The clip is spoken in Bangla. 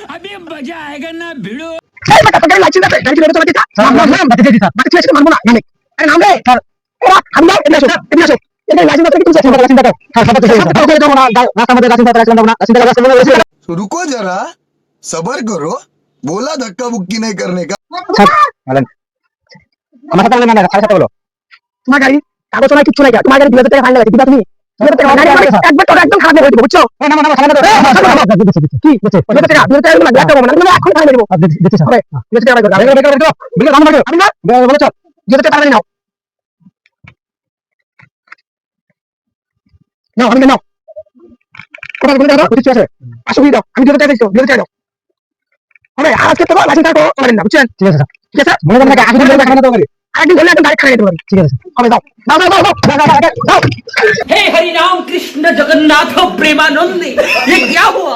अभी मजा आएगा ना भिड़ो। रुको जरा सबर करो बोला धक्का बुक्की नहीं करने का আমার সাথে না সাড়ে সাথে হলো তোমার গাড়ি কাগজ নাই কিছু নাই তোমার গাড়ি 2000 টাকা ফাইন লাগাইছে দিবা তুমি একবার তো একদম খারাপ হয়ে যাবে বুঝছো না না না সামনে কি বুঝছো 2000 টাকা 2000 টাকা লাগবে না মানে এখন ফাইন দেব দিতে হবে 2000 টাকা গাড়ি বেকার বিলে দাম লাগে আমি না বলেছো 2000 টাকা নাও নাও আমি নাও কোথায় বলে দাও কিছু আছে আসলে দাও আমি 2000 টাকা দিছো 2000 টাকা দাও হবে আজকে তো লাইসেন্স থাকো করেন না বুঝছেন ঠিক আছে ঠিক আছে মনে করেন আগে দিন দেখা না তো পারি আরেকদিন বললে একদম ডাইরেক্ট খাইয়ে দিতে পারি ঠিক আছে হবে দাও দাও দাও দাও দাও हे हरि राम कृष्ण जगन्नाथ प्रेमानंद ये क्या हुआ